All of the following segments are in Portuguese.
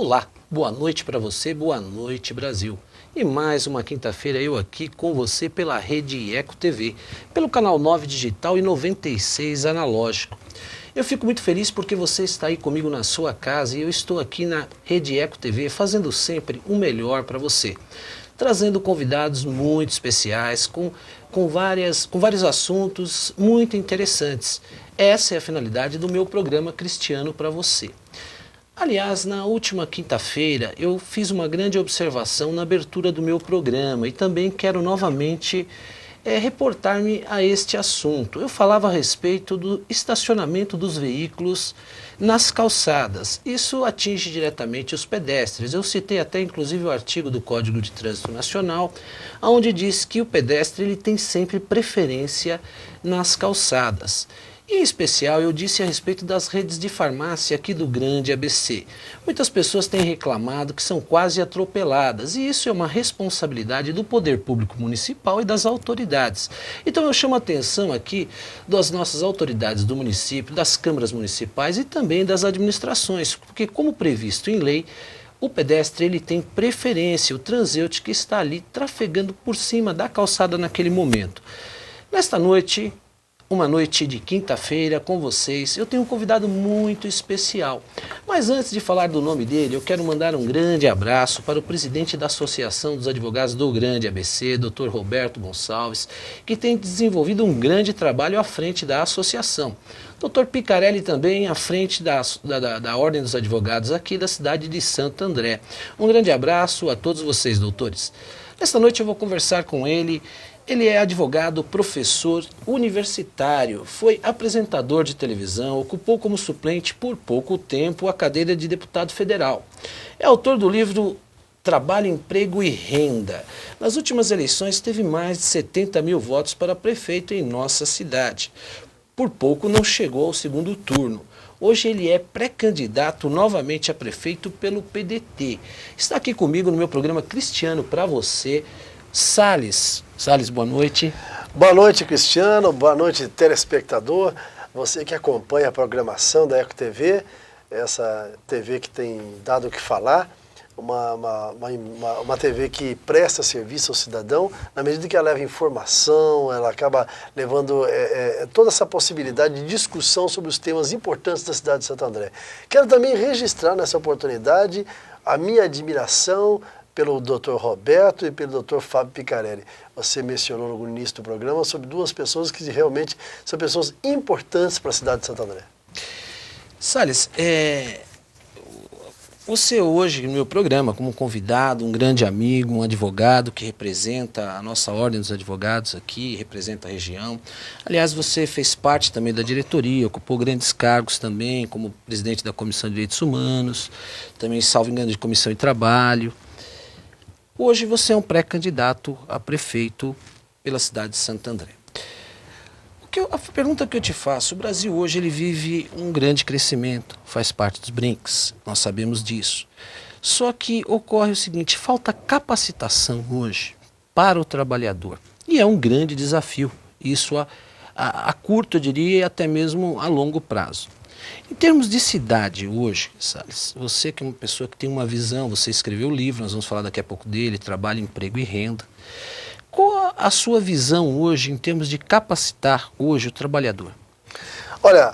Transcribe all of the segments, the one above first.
Olá, boa noite para você, boa noite Brasil. E mais uma quinta-feira eu aqui com você pela Rede Eco TV, pelo canal 9 digital e 96 analógico. Eu fico muito feliz porque você está aí comigo na sua casa e eu estou aqui na Rede Eco TV fazendo sempre o melhor para você. Trazendo convidados muito especiais, com vários assuntos muito interessantes. Essa é a finalidade do meu programa Cristiano para você. Aliás, na última quinta-feira eu fiz uma grande observação na abertura do meu programa e também quero novamente reportar-me a este assunto. Eu falava a respeito do estacionamento dos veículos nas calçadas. Isso atinge diretamente os pedestres. Eu citei até inclusive o artigo do Código de Trânsito Nacional, onde diz que o pedestre ele tem sempre preferência nas calçadas. Em especial, eu disse a respeito das redes de farmácia aqui do Grande ABC. Muitas pessoas têm reclamado que são quase atropeladas, e isso é uma responsabilidade do poder público municipal e das autoridades. Então eu chamo a atenção aqui das nossas autoridades do município, das câmaras municipais e também das administrações, porque como previsto em lei, o pedestre ele tem preferência, o transeunte que está ali trafegando por cima da calçada naquele momento. Nesta noite, uma noite de quinta-feira com vocês, eu tenho um convidado muito especial. Mas antes de falar do nome dele, eu quero mandar um grande abraço para o presidente da Associação dos Advogados do Grande ABC, Dr. Roberto Gonçalves, que tem desenvolvido um grande trabalho à frente da associação. Dr. Picarelli também à frente da Ordem dos Advogados aqui da cidade de Santo André. Um grande abraço a todos vocês, doutores. Nesta noite eu vou conversar com ele. Ele é advogado, professor universitário, foi apresentador de televisão, ocupou como suplente por pouco tempo a cadeira de deputado federal. É autor do livro Trabalho, Emprego e Renda. Nas últimas eleições teve mais de 70 mil votos para prefeito em nossa cidade. Por pouco não chegou ao segundo turno. Hoje ele é pré-candidato novamente a prefeito pelo PDT. Está aqui comigo no meu programa Cristiano para você, Salles. Salles, boa noite. Boa noite, Cristiano. Boa noite, telespectador. Você que acompanha a programação da Eco TV, essa TV que tem dado o que falar, uma TV que presta serviço ao cidadão, na medida que ela leva informação, ela acaba levando toda essa possibilidade de discussão sobre os temas importantes da cidade de Santo André. Quero também registrar nessa oportunidade a minha admiração pelo Dr. Roberto e pelo Dr. Fábio Picarelli. Você mencionou no início do programa sobre duas pessoas que realmente são pessoas importantes para a cidade de Santo André. Salles, você hoje no meu programa como convidado, um grande amigo, um advogado que representa a nossa Ordem dos Advogados aqui, representa a região. Aliás, você fez parte também da diretoria, ocupou grandes cargos também, como presidente da Comissão de Direitos Humanos, também, salvo engano, de Comissão de Trabalho. Hoje você é um pré-candidato a prefeito pela cidade de Santo André. A pergunta que eu te faço, o Brasil hoje ele vive um grande crescimento, faz parte dos BRICS, nós sabemos disso. Só que ocorre o seguinte, falta capacitação hoje para o trabalhador. E é um grande desafio, isso a curto, eu diria, e até mesmo a longo prazo. Em termos de cidade hoje, Salles, você que é uma pessoa que tem uma visão, você escreveu o livro, nós vamos falar daqui a pouco dele, Trabalho, Emprego e Renda. Qual a sua visão hoje em termos de capacitar hoje o trabalhador? Olha,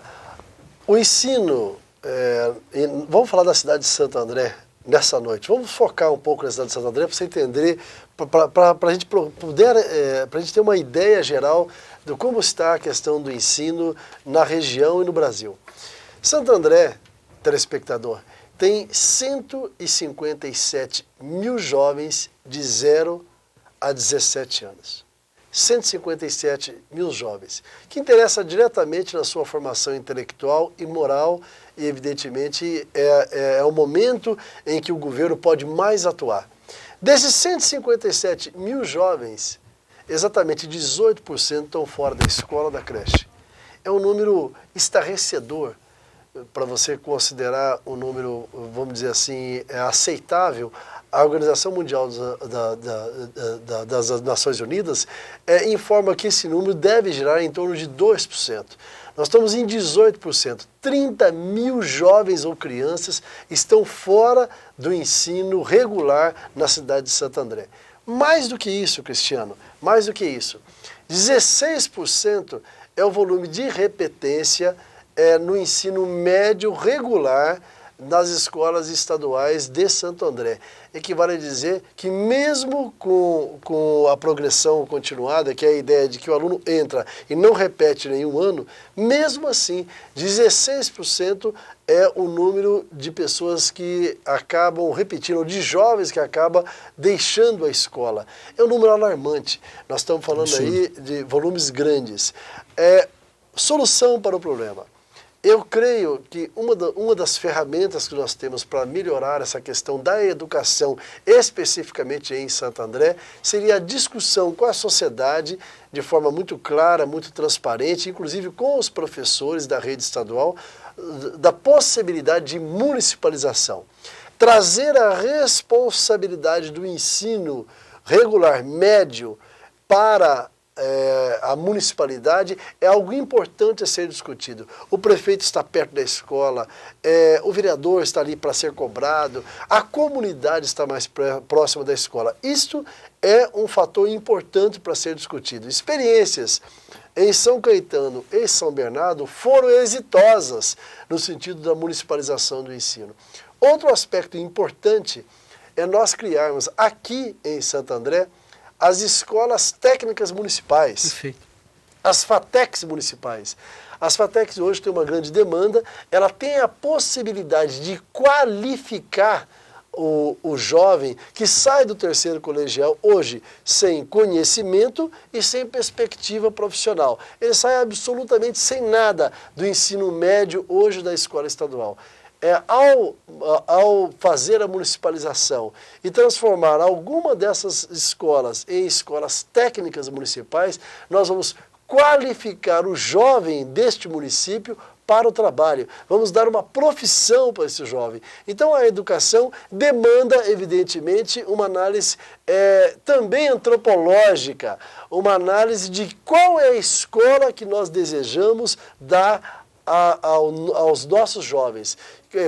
o ensino, vamos falar da cidade de Santo André nessa noite, vamos focar um pouco na cidade de Santo André para você entender, para a gente pra gente ter uma ideia geral de como está a questão do ensino na região e no Brasil. Santo André, telespectador, tem 157 mil jovens de 0 a 17 anos. 157 mil jovens, que interessa diretamente na sua formação intelectual e moral e, evidentemente, é o momento em que o governo pode mais atuar. Desses 157 mil jovens, exatamente 18% estão fora da escola, da creche. É um número estarrecedor. para você considerar um número, vamos dizer assim, aceitável, a Organização Mundial das Nações Unidas informa que esse número deve girar em torno de 2%. Nós estamos em 18%. 30 mil jovens ou crianças estão fora do ensino regular na cidade de Santo André. Mais do que isso, Cristiano, mais do que isso. 16% é o volume de repetência no ensino médio regular nas escolas estaduais de Santo André. Equivale a dizer que mesmo com a progressão continuada, que é a ideia de que o aluno entra e não repete nenhum ano, mesmo assim, 16% é o número de pessoas que acabam repetindo, ou de jovens que acabam deixando a escola. É um número alarmante. Nós estamos falando aí de volumes grandes. Solução para o problema. Eu creio que uma das ferramentas que nós temos para melhorar essa questão da educação, especificamente em Santo André, seria a discussão com a sociedade, de forma muito clara, muito transparente, inclusive com os professores da rede estadual, da possibilidade de municipalização. Trazer a responsabilidade do ensino regular médio para a municipalidade é algo importante a ser discutido. O prefeito está perto da escola, o vereador está ali para ser cobrado, a comunidade está mais próxima da escola. Isto é um fator importante para ser discutido. Experiências em São Caetano e São Bernardo foram exitosas no sentido da municipalização do ensino. Outro aspecto importante é nós criarmos aqui em Santo André as escolas técnicas municipais, Perfeito. As FATECs municipais. As FATECs hoje têm uma grande demanda, ela tem a possibilidade de qualificar o jovem que sai do terceiro colegial hoje sem conhecimento e sem perspectiva profissional. Ele sai absolutamente sem nada do ensino médio hoje da escola estadual. Ao fazer a municipalização e transformar alguma dessas escolas em escolas técnicas municipais, nós vamos qualificar o jovem deste município para o trabalho. Vamos dar uma profissão para esse jovem. Então a educação demanda, evidentemente, uma análise também antropológica, uma análise de qual é a escola que nós desejamos dar aos nossos jovens.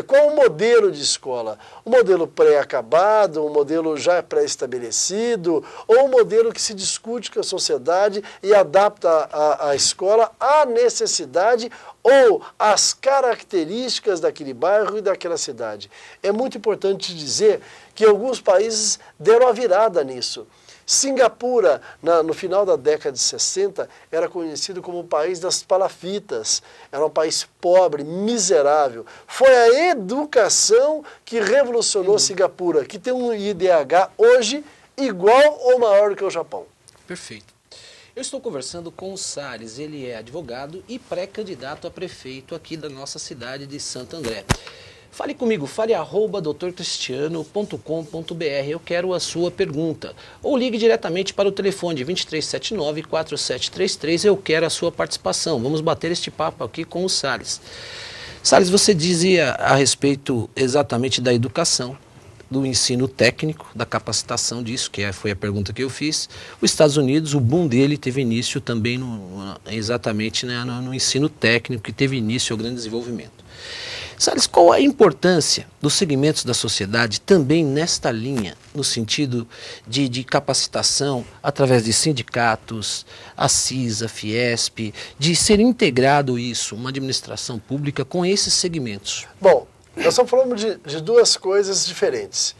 Qual o modelo de escola? Um modelo pré-acabado, um modelo já pré-estabelecido, ou um modelo que se discute com a sociedade e adapta a escola à necessidade ou às características daquele bairro e daquela cidade. É muito importante dizer que alguns países deram a virada nisso. Singapura, no final da década de 60, era conhecido como o país das palafitas. Era um país pobre, miserável. Foi a educação que revolucionou Singapura, que tem um IDH hoje igual ou maior que o Japão. Perfeito. Eu estou conversando com o Salles, ele é advogado e pré-candidato a prefeito aqui da nossa cidade de Santo André. Fale comigo, fale @doutorcristiano.com.br, eu quero a sua pergunta. Ou ligue diretamente para o telefone 2379-4733, eu quero a sua participação. Vamos bater este papo aqui com o Salles. Salles, você dizia a respeito exatamente da educação, do ensino técnico, da capacitação disso, foi a pergunta que eu fiz. Os Estados Unidos, o boom dele teve início também exatamente no ensino técnico, que teve início ao grande desenvolvimento. Salles, qual a importância dos segmentos da sociedade também nesta linha, no sentido de capacitação, através de sindicatos, a CISA, a Fiesp, de ser integrado isso, uma administração pública com esses segmentos? Bom, nós estamos falando de duas coisas diferentes.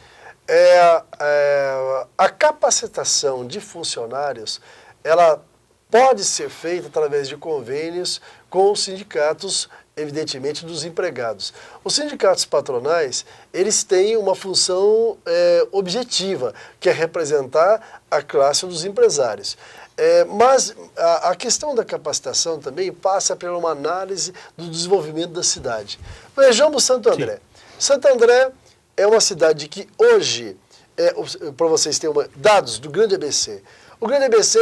A capacitação de funcionários, ela pode ser feita através de convênios com os sindicatos, evidentemente, dos empregados. Os sindicatos patronais, eles têm uma função objetiva, que é representar a classe dos empresários. Mas a questão da capacitação também passa por uma análise do desenvolvimento da cidade. Vejamos Santo André. Sim. Santo André é uma cidade que hoje, para vocês terem dados do grande ABC, O Grande ABC,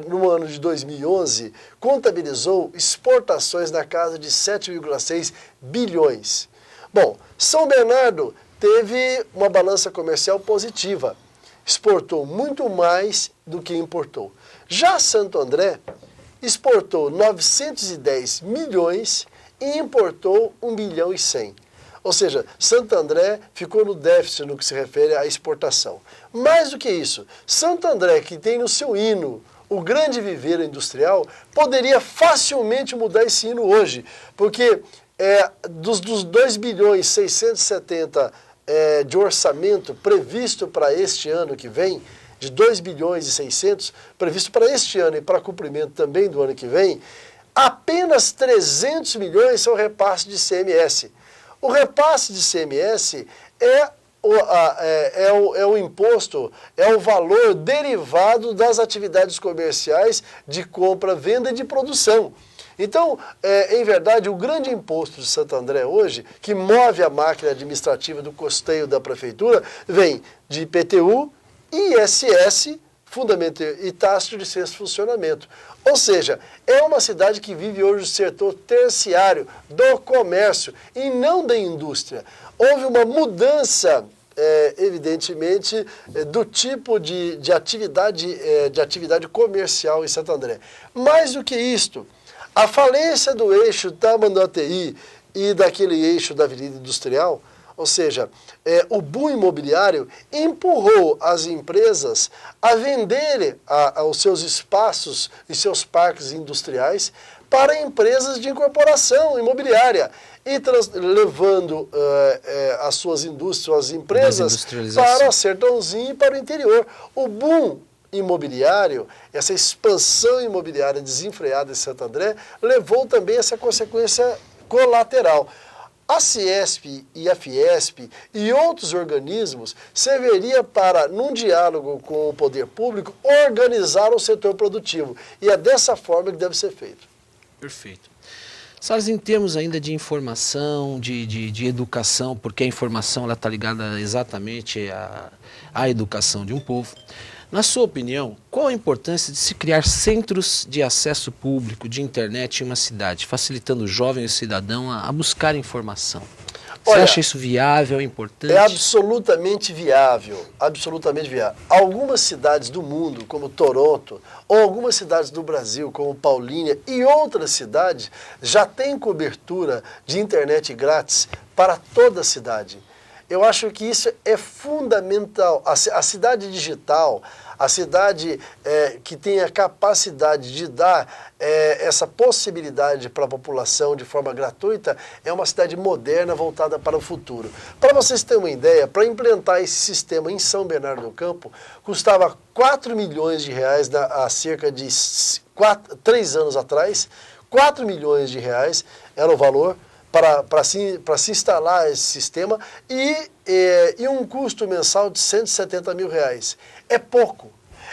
no ano de 2011, contabilizou exportações na casa de 7,6 bilhões. Bom, São Bernardo teve uma balança comercial positiva, exportou muito mais do que importou. Já Santo André exportou 910 milhões e importou 1 bilhão e 100. Ou seja, Santo André ficou no déficit no que se refere à exportação. Mais do que isso, Santo André, que tem no seu hino o grande viveiro industrial, poderia facilmente mudar esse hino hoje, porque dos 2 bilhões 670 de orçamento previsto para este ano que vem, de 2 bilhões e 600, previsto para este ano e para cumprimento também do ano que vem, apenas 300 milhões são repasse de CMS. O repasse de CMS é o imposto, é o valor derivado das atividades comerciais de compra, venda e de produção. Então, em verdade, o grande imposto de Santo André hoje, que move a máquina administrativa do custeio da prefeitura, vem de IPTU, ISS, Fundamento e Taxa de Licença de Funcionamento. Ou seja, é uma cidade que vive hoje o setor terciário do comércio e não da indústria. Houve uma mudança, evidentemente, do tipo de atividade comercial em Santo André. Mais do que isto, a falência do eixo Tamanduateí e daquele eixo da Avenida Industrial, ou seja, o boom imobiliário empurrou as empresas a venderem os seus espaços e seus parques industriais para empresas de incorporação imobiliária e levando as suas indústrias, suas empresas para o sertãozinho e para o interior. O boom imobiliário, essa expansão imobiliária desenfreada em Santo André, levou também essa consequência colateral. A Ciesp e a Fiesp e outros organismos serviria para, num diálogo com o poder público, organizar o setor produtivo. E é dessa forma que deve ser feito. Perfeito. Salles, em termos ainda de informação, de educação, porque a informação está ligada exatamente à educação de um povo. Na sua opinião, qual a importância de se criar centros de acesso público de internet em uma cidade, facilitando o jovem e o cidadão a buscar informação? Você acha isso viável, importante? É absolutamente viável, absolutamente viável. Algumas cidades do mundo, como Toronto, ou algumas cidades do Brasil, como Paulínia, e outras cidades, já têm cobertura de internet grátis para toda a cidade. Eu acho que isso é fundamental. A cidade digital, a cidade que tem a capacidade de dar essa possibilidade para a população de forma gratuita, é uma cidade moderna voltada para o futuro. Para vocês terem uma ideia, para implantar esse sistema em São Bernardo do Campo, custava 4 milhões de reais há cerca de 3 anos atrás. 4 milhões de reais era o valor para se instalar esse sistema e um custo mensal de 170 mil reais. É pouco.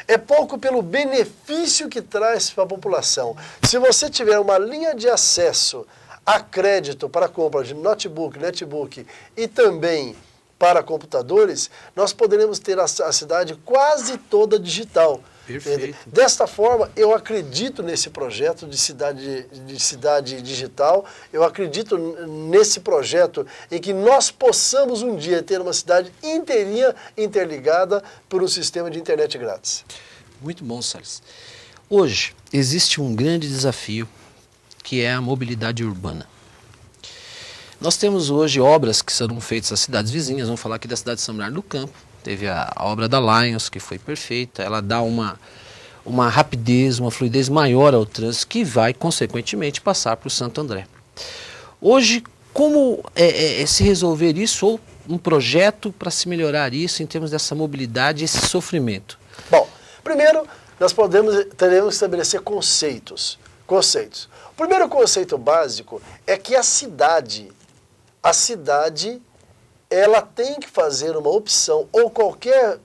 É pouco pelo benefício que traz para a população. Se você tiver uma linha de acesso a crédito para compra de notebook, netbook e também para computadores, nós poderemos ter a cidade quase toda digital. Perfeito. Desta forma, eu acredito nesse projeto de cidade digital, eu acredito nesse projeto em que nós possamos um dia ter uma cidade inteirinha interligada por um sistema de internet grátis. Muito bom, Salles. Hoje, existe um grande desafio, que é a mobilidade urbana. Nós temos hoje obras que serão feitas nas cidades vizinhas, vamos falar aqui da cidade de São Bernardo do Campo. Teve a obra da Lions, que foi perfeita, ela dá uma rapidez, uma fluidez maior ao trânsito, que vai, consequentemente, passar para o Santo André. Hoje, como se resolver isso, ou um projeto para se melhorar isso em termos dessa mobilidade e esse sofrimento? Bom, primeiro, nós teremos que estabelecer conceitos. O primeiro conceito básico é que a cidade ela tem que fazer uma opção, ou qualquer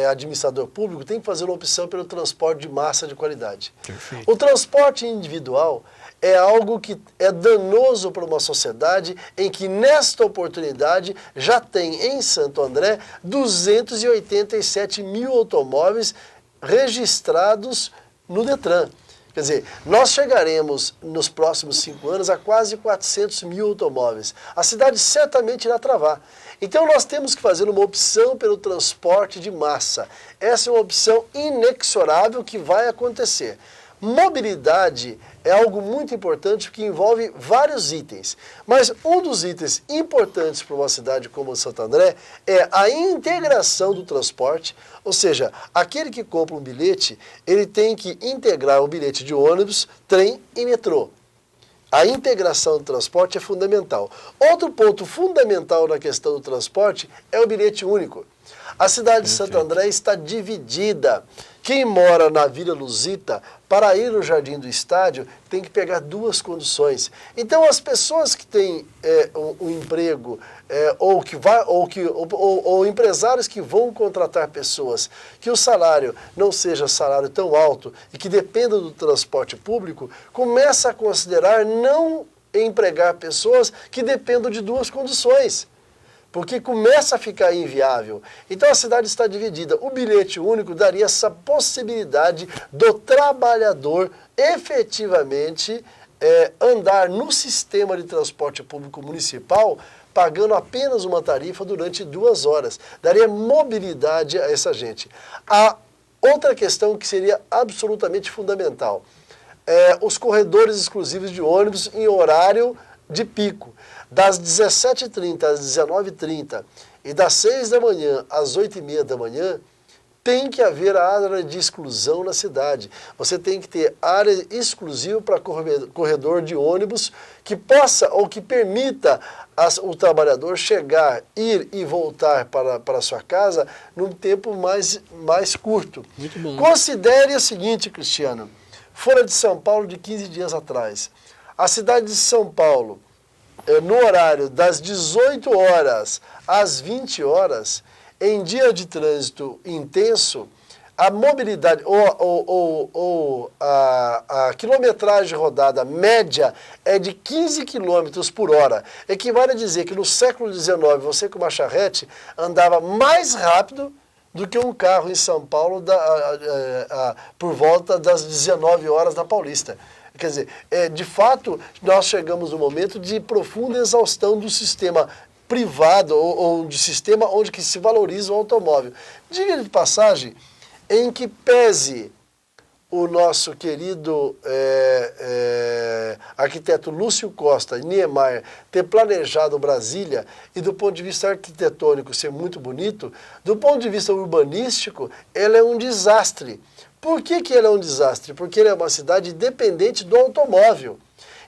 administrador público tem que fazer uma opção pelo transporte de massa de qualidade. Perfeito. O transporte individual é algo que é danoso para uma sociedade em que, nesta oportunidade, já tem em Santo André 287 mil automóveis registrados no Detran. Quer dizer, nós chegaremos nos próximos 5 anos a quase 400 mil automóveis. A cidade certamente irá travar. Então nós temos que fazer uma opção pelo transporte de massa. Essa é uma opção inexorável que vai acontecer. Mobilidade é algo muito importante que envolve vários itens, mas um dos itens importantes para uma cidade como Santo André é a integração do transporte, ou seja, aquele que compra um bilhete, ele tem que integrar o bilhete de ônibus, trem e metrô. A integração do transporte é fundamental. Outro ponto fundamental na questão do transporte é o bilhete único. A cidade de Santo André está dividida. Quem mora na Vila Luzita, para ir no Jardim do Estádio, tem que pegar 2 conduções. Então, as pessoas que têm um emprego, ou empresários que vão contratar pessoas, que o salário não seja salário tão alto e que dependa do transporte público, começa a considerar não empregar pessoas que dependam de 2 conduções. Porque começa a ficar inviável. Então a cidade está dividida. O bilhete único daria essa possibilidade do trabalhador efetivamente andar no sistema de transporte público municipal pagando apenas uma tarifa durante 2 horas. Daria mobilidade a essa gente. A outra questão que seria absolutamente fundamental os corredores exclusivos de ônibus em horário de pico. Das 17h30 às 19h30 e das 6 da manhã às 8h30 da manhã, tem que haver a área de exclusão na cidade. Você tem que ter área exclusiva para corredor de ônibus que possa ou que permita o trabalhador chegar, ir e voltar para a sua casa num tempo mais curto. Muito bom. Considere o seguinte, Cristiano, Folha de São Paulo de 15 dias atrás. A cidade de São Paulo, no horário das 18 horas às 20 horas, em dia de trânsito intenso, a mobilidade a quilometragem rodada média é de 15 km por hora. Equivale a dizer que no século XIX você com uma charrete andava mais rápido do que um carro em São Paulo por volta das 19 horas na Paulista. Quer dizer, de fato, nós chegamos no momento de profunda exaustão do sistema privado ou de sistema onde que se valoriza o automóvel. Diga de passagem, em que pese o nosso querido arquiteto Lúcio Costa e Niemeyer ter planejado Brasília e do ponto de vista arquitetônico ser muito bonito, do ponto de vista urbanístico, ela é um desastre. Por que ele é um desastre? Porque ele é uma cidade dependente do automóvel.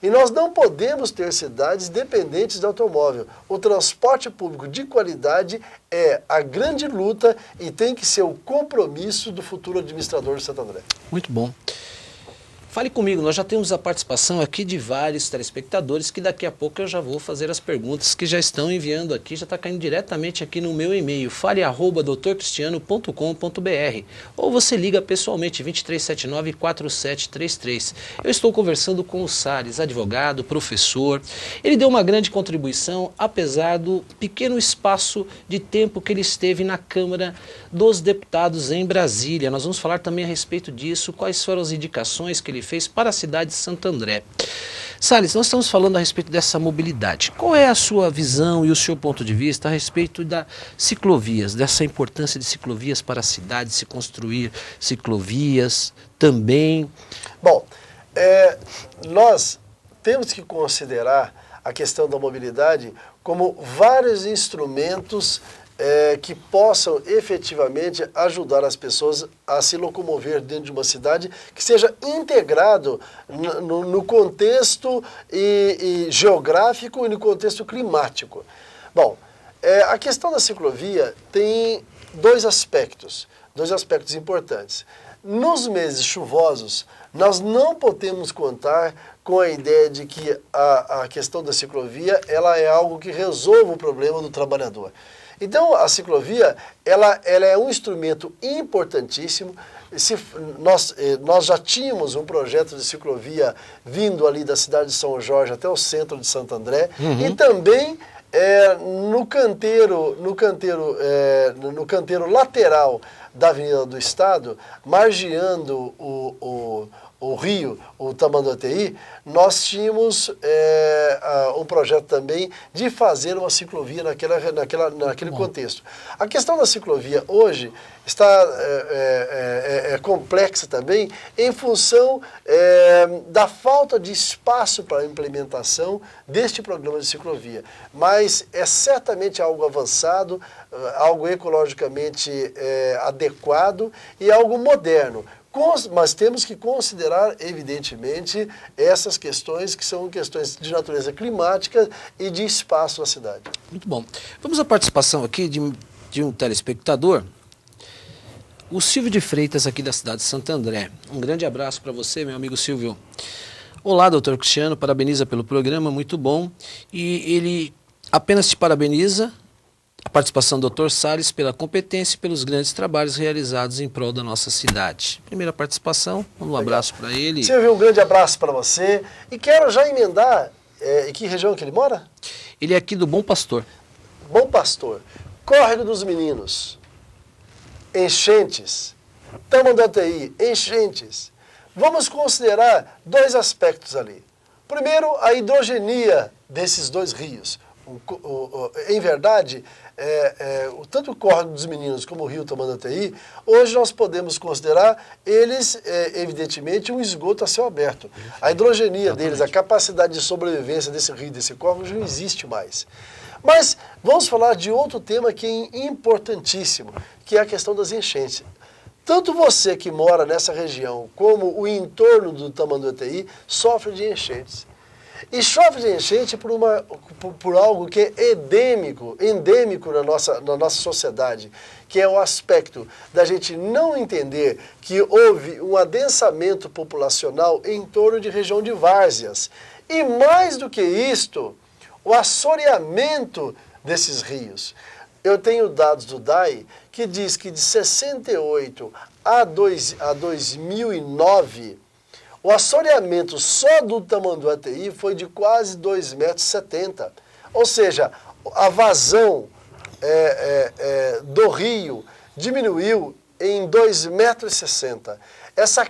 E nós não podemos ter cidades dependentes do automóvel. O transporte público de qualidade é a grande luta e tem que ser o compromisso do futuro administrador de Santo André. Muito bom. Fale comigo, nós já temos a participação aqui de vários telespectadores que daqui a pouco eu já vou fazer as perguntas que já estão enviando aqui, já está caindo diretamente aqui no meu e-mail, fale@doutorcristiano.com.br, ou você liga pessoalmente 2379-4733. Eu estou conversando com o Salles, advogado, professor. Ele deu uma grande contribuição, apesar do pequeno espaço de tempo que ele esteve na Câmara dos Deputados em Brasília. Nós vamos falar também a respeito disso, quais foram as indicações que ele fez para a cidade de Santo André. Salles, nós estamos falando a respeito dessa mobilidade. Qual é a sua visão e o seu ponto de vista a respeito das ciclovias, dessa importância de ciclovias para a cidade, se construir ciclovias também? Bom, nós temos que considerar a questão da mobilidade como vários instrumentos que possam efetivamente ajudar as pessoas a se locomover dentro de uma cidade que seja integrado no contexto geográfico e no contexto climático. Bom, a questão da ciclovia tem dois aspectos importantes. Nos meses chuvosos, nós não podemos contar com a ideia de que a questão da ciclovia ela é algo que resolva o problema do trabalhador. Então, a ciclovia, ela é um instrumento importantíssimo. Nós já tínhamos um projeto de ciclovia vindo ali da cidade de São Jorge até o centro de Santo André. Uhum. E também no canteiro lateral da Avenida do Estado, margeando o rio, o Tamanduateí, nós tínhamos um projeto também de fazer uma ciclovia naquele contexto. A questão da ciclovia hoje está complexa também em função da falta de espaço para a implementação deste programa de ciclovia. Mas é certamente algo avançado, algo ecologicamente adequado e algo moderno. Mas temos que considerar, evidentemente, essas questões que são questões de natureza climática e de espaço na cidade. Muito bom. Vamos à participação aqui de um telespectador, o Silvio de Freitas, aqui da cidade de Santo André. Um grande abraço para você, meu amigo Silvio. Olá, doutor Cristiano, parabeniza pelo programa, muito bom. E ele apenas te parabeniza, a participação do Dr. Salles, pela competência e pelos grandes trabalhos realizados em prol da nossa cidade. Primeira participação, um abraço para ele. Silvio, um grande abraço para você. E quero já emendar, em que região que ele mora? Ele é aqui do Bom Pastor. Bom Pastor. Córrego dos Meninos. Enchentes. Tamanduateí, enchentes. Vamos considerar dois aspectos ali. Primeiro, a hidrogenia desses dois rios. Em verdade, tanto o Córrego dos Meninos como o rio Tamanduateí, hoje nós podemos considerar eles, evidentemente, um esgoto a céu aberto. A hidrogenia deles, a capacidade de sobrevivência desse rio, desse córrego, já não existe mais. Mas vamos falar de outro tema que é importantíssimo, que é a questão das enchentes. Tanto você que mora nessa região, como o entorno do Tamanduateí, sofre de enchentes. E sofre de enchente por algo que é endêmico na nossa sociedade, que é o aspecto da gente não entender que houve um adensamento populacional em torno de região de várzeas. E mais do que isto, o assoreamento desses rios. Eu tenho dados do DAI que diz que de 68 a 2009, o assoreamento só do Tamanduateí foi de quase 2,70 metros. Ou seja, a vazão do rio diminuiu em 2,60 metros. Essa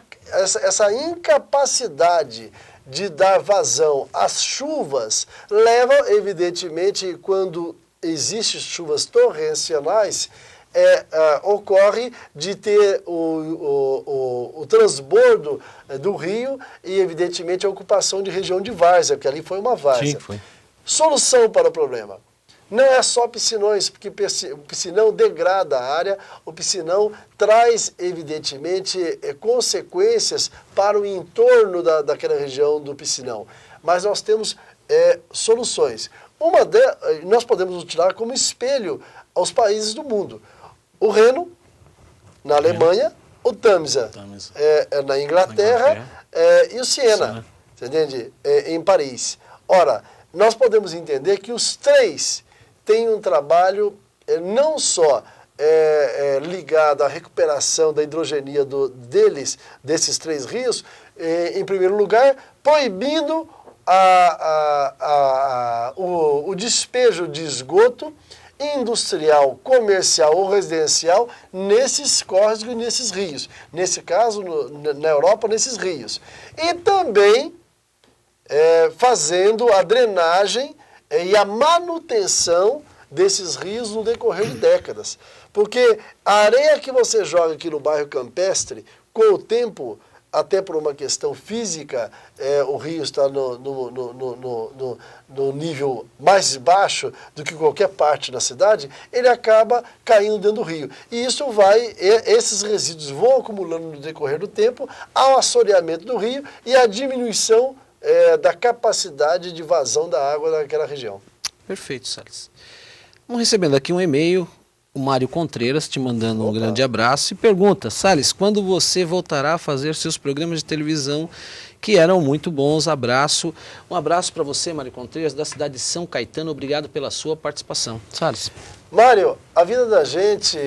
incapacidade de dar vazão às chuvas leva, evidentemente, quando existem chuvas torrenciais, ocorre de ter o transbordo do rio e, evidentemente, a ocupação de região de várzea, porque ali foi uma várzea. Sim, foi. Solução para o problema. Não é só piscinões, porque o piscinão degrada a área, o piscinão traz, evidentemente, consequências para o entorno daquela região do piscinão. Mas nós temos soluções. Nós podemos utilizar como espelho aos países do mundo. O Reno, na Alemanha, o Tamisa, na Inglaterra, e o Siena, você entende? Em Paris. Ora, nós podemos entender que os três têm um trabalho não só ligado à recuperação da hidrogenia desses três rios, em primeiro lugar, proibindo o despejo de esgoto industrial, comercial ou residencial nesses córregos e nesses rios. Nesse caso, na Europa, nesses rios. E também fazendo a drenagem e a manutenção desses rios no decorrer de décadas. Porque a areia que você joga aqui no bairro Campestre, com o tempo, até por uma questão física, o rio está no nível mais baixo do que qualquer parte da cidade, ele acaba caindo dentro do rio. E esses resíduos vão acumulando no decorrer do tempo ao assoreamento do rio e à diminuição da capacidade de vazão da água naquela região. Perfeito, Salles. Vamos recebendo aqui um e-mail, o Mário Contreiras te mandando um grande abraço e pergunta: Salles, quando você voltará a fazer seus programas de televisão que eram muito bons? Abraço. Um abraço para você, Mário Contreiras, da cidade de São Caetano. Obrigado pela sua participação. Salles. Mário, a vida da gente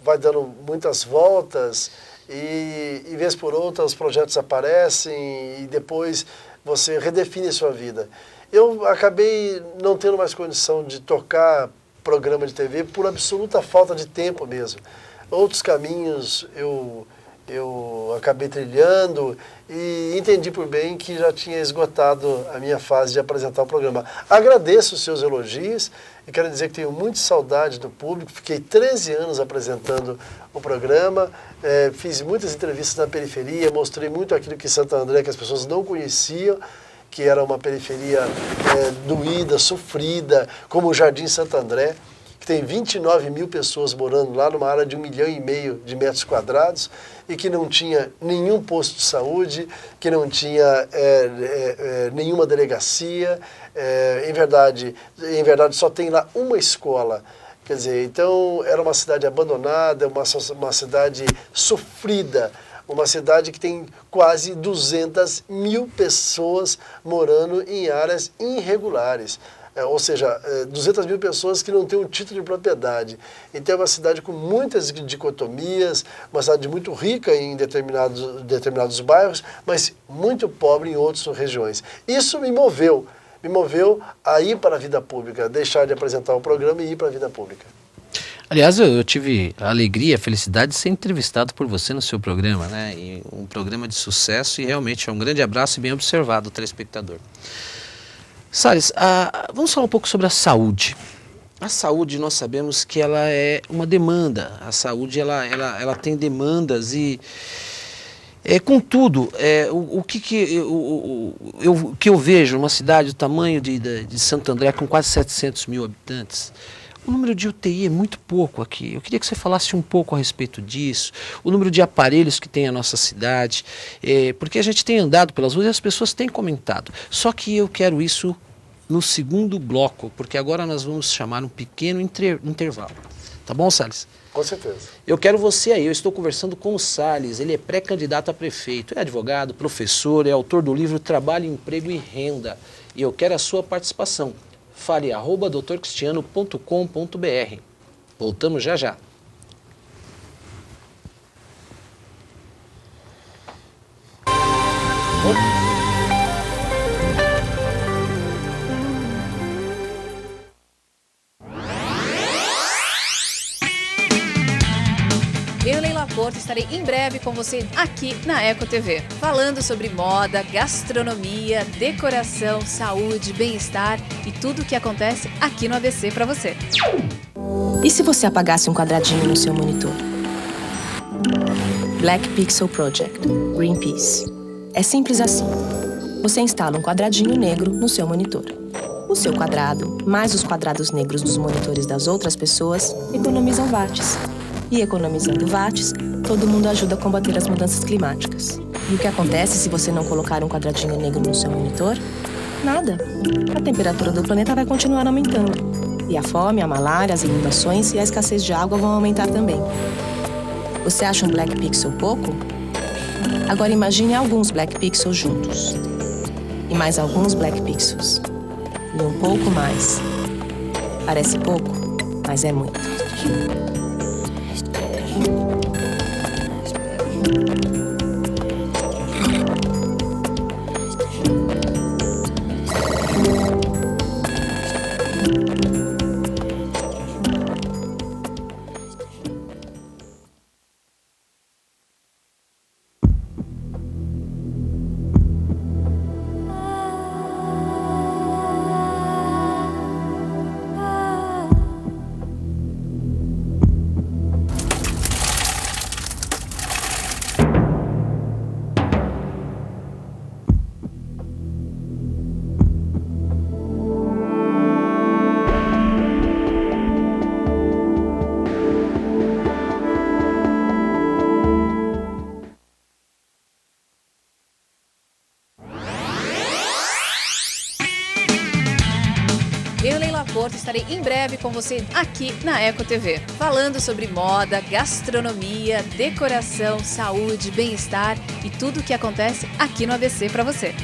vai dando muitas voltas e vez por outra os projetos aparecem e depois você redefine a sua vida. Eu acabei não tendo mais condição de tocar programa de TV por absoluta falta de tempo mesmo. outros caminhos eu acabei trilhando e entendi por bem que já tinha esgotado a minha fase de apresentar o programa. Agradeço os seus elogios e quero dizer que tenho muita saudade do público. Fiquei 13 anos apresentando o programa, fiz muitas entrevistas na periferia, mostrei muito aquilo que Santo André, que as pessoas não conheciam, que era uma periferia doída, sofrida, como o Jardim Santo André, que tem 29 mil pessoas morando lá numa área de 1,5 milhão de metros quadrados e que não tinha nenhum posto de saúde, que não tinha nenhuma delegacia, em verdade só tem lá uma escola. Quer dizer, então era uma cidade abandonada, uma cidade sofrida, uma cidade que tem quase 200 mil pessoas morando em áreas irregulares. Ou seja, 200 mil pessoas que não têm um título de propriedade. Então é uma cidade com muitas dicotomias, uma cidade muito rica em determinados bairros, mas muito pobre em outras regiões. Isso me moveu a ir para a vida pública, deixar de apresentar o programa e ir para a vida pública. Aliás, eu tive a alegria, a felicidade de ser entrevistado por você no seu programa, né? E um programa de sucesso e realmente é um grande abraço e bem observado, telespectador. Salles, vamos falar um pouco sobre a saúde. A saúde, nós sabemos que ela é uma demanda. A saúde, ela tem demandas e, contudo, o que eu vejo uma cidade do tamanho de Santo André, com quase 700 mil habitantes, o número de UTI é muito pouco aqui. Eu queria que você falasse um pouco a respeito disso, o número de aparelhos que tem a nossa cidade, porque a gente tem andado pelas ruas e as pessoas têm comentado. Só que eu quero isso no segundo bloco, porque agora nós vamos chamar um pequeno intervalo. Tá bom, Salles? Com certeza. Eu quero você aí, eu estou conversando com o Salles, ele é pré-candidato a prefeito, é advogado, professor, é autor do livro Trabalho, Emprego e Renda. E eu quero a sua participação. Fale @doutorcristiano.com.br. Voltamos já já. Eu, Leila Porto, estarei em breve com você aqui na Eco TV, falando sobre moda, gastronomia, decoração, saúde, bem-estar e tudo o que acontece aqui no ABC para você. E se você apagasse um quadradinho no seu monitor? Black Pixel Project, Greenpeace. É simples assim. Você instala um quadradinho negro no seu monitor. O seu quadrado, mais os quadrados negros dos monitores das outras pessoas, economizam watts. E economizando watts, todo mundo ajuda a combater as mudanças climáticas. E o que acontece se você não colocar um quadradinho negro no seu monitor? Nada. A temperatura do planeta vai continuar aumentando. E a fome, a malária, as inundações e a escassez de água vão aumentar também. Você acha um Black Pixel pouco? Agora imagine alguns Black Pixels juntos. E mais alguns Black Pixels. E um pouco mais. Parece pouco, mas é muito. Eu, Leila Porto, estarei em breve com você aqui na Eco TV, falando sobre moda, gastronomia, decoração, saúde, bem-estar e tudo o que acontece aqui no ABC para você.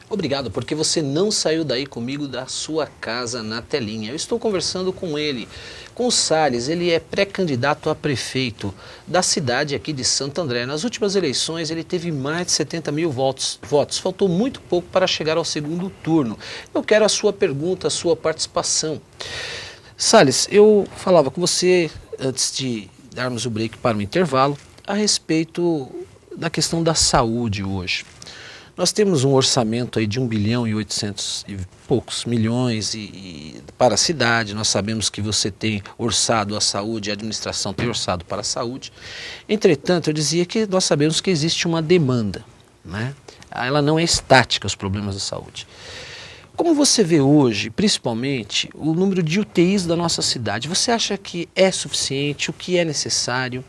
Obrigado, porque você não saiu daí comigo da sua casa na telinha. Eu estou conversando com ele, com o Salles. Ele é pré-candidato a prefeito da cidade aqui de Santo André. Nas últimas eleições ele teve mais de 70 mil votos. Faltou muito pouco para chegar ao segundo turno. Eu quero a sua pergunta, a sua participação. Salles, eu falava com você antes de darmos o break para o intervalo a respeito da questão da saúde hoje. Nós temos um orçamento aí de 1 bilhão e 800 e poucos milhões para a cidade. Nós sabemos que você tem orçado a saúde, a administração tem orçado para a saúde. Entretanto, eu dizia que nós sabemos que existe uma demanda, né? Ela não é estática, os problemas da saúde. Como você vê hoje, principalmente, o número de UTIs da nossa cidade? Você acha que é suficiente? O que é necessário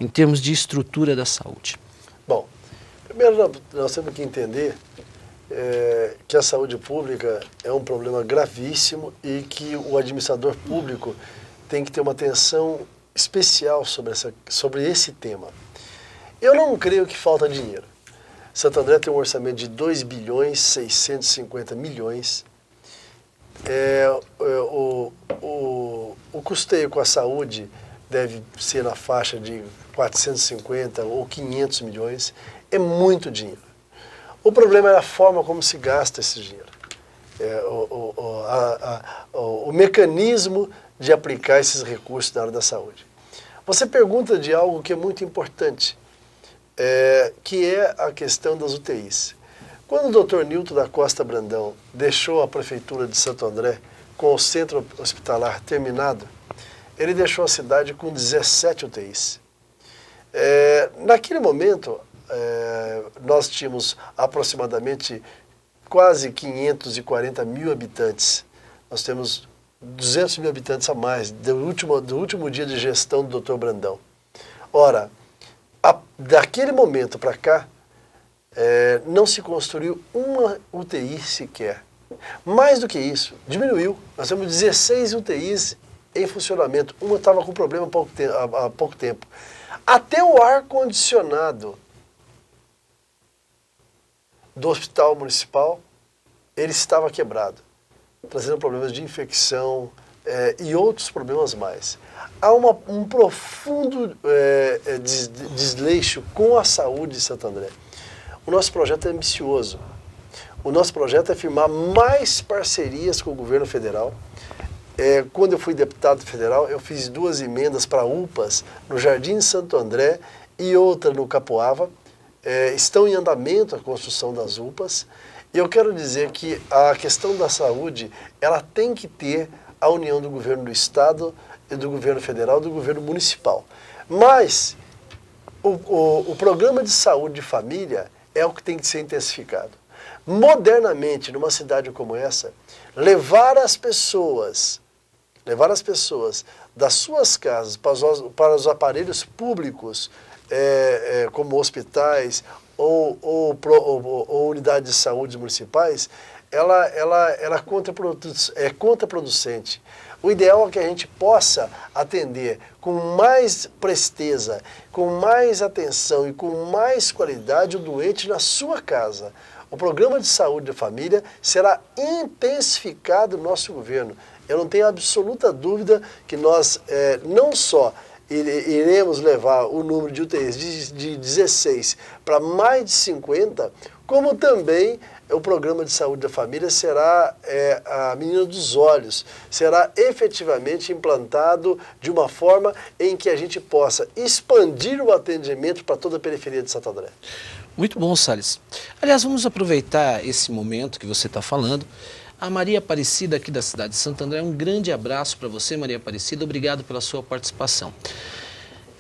em termos de estrutura da saúde? Bom, primeiro nós temos que entender que a saúde pública é um problema gravíssimo e que o administrador público tem que ter uma atenção especial sobre esse tema. Eu não creio que falta dinheiro. Santo André tem um orçamento de 2 bilhões 650 milhões. O custeio com a saúde deve ser na faixa de 450 ou 500 milhões. É muito dinheiro. O problema é a forma como se gasta esse dinheiro. O mecanismo de aplicar esses recursos na área da saúde. Você pergunta de algo que é muito importante, que é a questão das UTIs. Quando o Dr. Nilton da Costa Brandão deixou a Prefeitura de Santo André com o centro hospitalar terminado, ele deixou a cidade com 17 UTIs. Naquele momento, nós tínhamos aproximadamente quase 540 mil habitantes. Nós temos 200 mil habitantes a mais do último dia de gestão do Dr. Brandão. Ora, daquele momento para cá, não se construiu uma UTI sequer. Mais do que isso, diminuiu. Nós temos 16 UTIs em funcionamento. Uma estava com problema há pouco tempo. Até o ar-condicionado do hospital municipal, ele estava quebrado, trazendo problemas de infecção e outros problemas mais. Há um profundo desleixo com a saúde de Santo André. O nosso projeto é ambicioso. O nosso projeto é firmar mais parcerias com o governo federal. Quando eu fui deputado federal, eu fiz 2 emendas para UPAs no Jardim Santo André e outra no Capoava. Estão em andamento a construção das UPAs. E eu quero dizer que a questão da saúde, ela tem que ter a união do governo do Estado, e do governo federal e do governo municipal. Mas o programa de saúde de família é o que tem que ser intensificado. Modernamente, numa cidade como essa, levar as pessoas das suas casas para os aparelhos públicos, como hospitais ou unidades de saúde municipais, ela é contraproducente. O ideal é que a gente possa atender com mais presteza, com mais atenção e com mais qualidade o doente na sua casa. O programa de saúde da família será intensificado no nosso governo. Eu não tenho absoluta dúvida que nós não só iremos levar o número de UTIs de 16 para mais de 50, como também o programa de saúde da família será a menina dos olhos, será efetivamente implantado de uma forma em que a gente possa expandir o atendimento para toda a periferia de Santo André. Muito bom, Salles. Aliás, vamos aproveitar esse momento que você está falando. A Maria Aparecida aqui da cidade de Santo André, um grande abraço para você, Maria Aparecida, obrigado pela sua participação.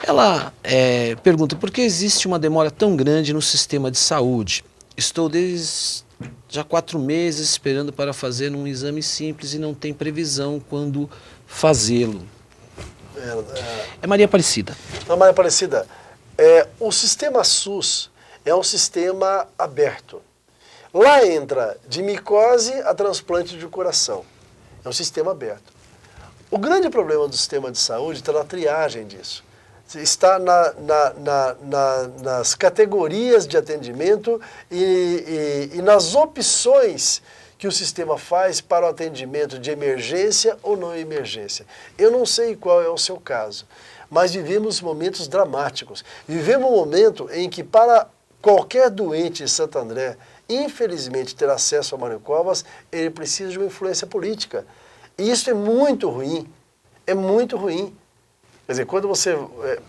Ela pergunta por que existe uma demora tão grande no sistema de saúde. Estou desde já 4 meses esperando para fazer um exame simples e não tem previsão quando fazê-lo. É Maria Aparecida. Não, Maria Aparecida, o sistema SUS é um sistema aberto. Lá entra de micose a transplante de coração. É um sistema aberto. O grande problema do sistema de saúde está na triagem disso. está nas categorias de atendimento e nas opções que o sistema faz para o atendimento de emergência ou não emergência. Eu não sei qual é o seu caso, mas vivemos momentos dramáticos. Vivemos um momento em que para qualquer doente em Santo André, infelizmente, ter acesso a Mário Covas, ele precisa de uma influência política. E isso é muito ruim, é muito ruim. Quer dizer, quando você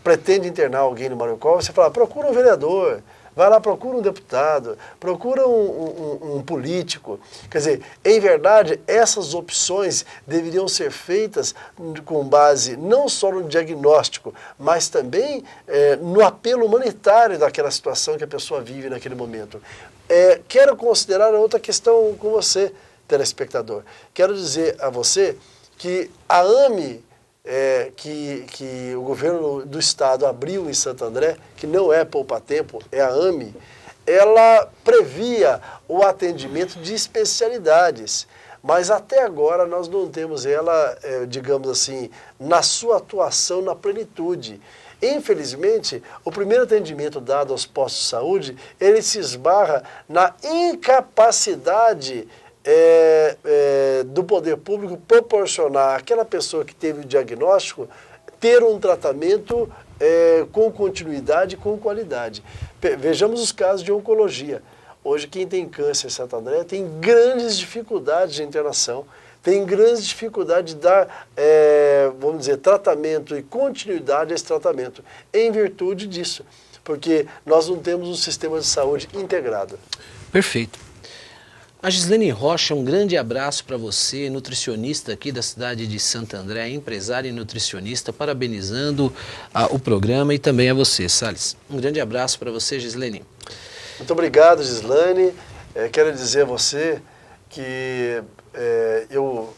pretende internar alguém no Mário Covas, você fala, procura um vereador, vai lá, procura um deputado, procura um político. Quer dizer, em verdade, essas opções deveriam ser feitas com base não só no diagnóstico, mas também no apelo humanitário daquela situação que a pessoa vive naquele momento. Quero considerar outra questão com você, telespectador. Quero dizer a você que a AME, que o governo do estado abriu em Santo André, que não é poupa-tempo, é a AME, ela previa o atendimento de especialidades, mas até agora nós não temos ela, digamos assim, na sua atuação na plenitude. Infelizmente, o primeiro atendimento dado aos postos de saúde, ele se esbarra na incapacidade do poder público proporcionar àquela pessoa que teve o diagnóstico ter um tratamento com continuidade e com qualidade. Vejamos os casos de oncologia. Hoje quem tem câncer em Santo André tem grandes dificuldades de internação, tem grandes dificuldades de dar, vamos dizer, tratamento e continuidade a esse tratamento, em virtude disso, porque nós não temos um sistema de saúde integrado. Perfeito. A Gislene Rocha, um grande abraço para você, nutricionista aqui da cidade de Santo André, empresária e nutricionista, parabenizando o programa e também a você, Salles. Um grande abraço para você, Gislene. Muito obrigado, Gislene. Quero dizer a você que eu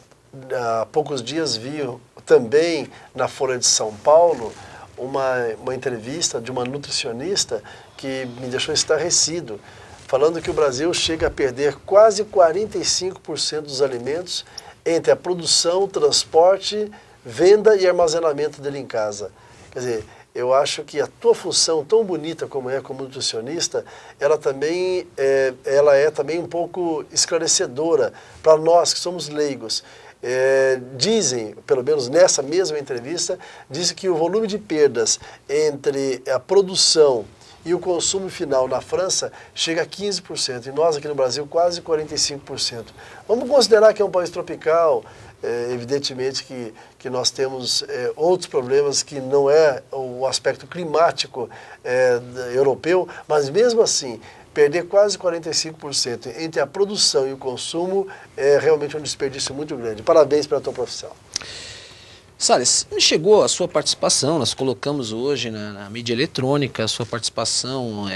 há poucos dias vi também na Folha de São Paulo uma entrevista de uma nutricionista que me deixou estarrecido, falando que o Brasil chega a perder quase 45% dos alimentos entre a produção, transporte, venda e armazenamento dele em casa. Quer dizer, eu acho que a tua função, tão bonita como como nutricionista, ela é também um pouco esclarecedora para nós que somos leigos. Dizem, pelo menos nessa mesma entrevista, dizem que o volume de perdas entre a produção e o consumo final na França chega a 15%, e nós aqui no Brasil quase 45%. Vamos considerar que é um país tropical, evidentemente que nós temos outros problemas que não é o aspecto climático europeu, mas mesmo assim, perder quase 45% entre a produção e o consumo é realmente um desperdício muito grande. Parabéns pela tua profissão. Salles, chegou a sua participação, nós colocamos hoje na mídia eletrônica a sua participação,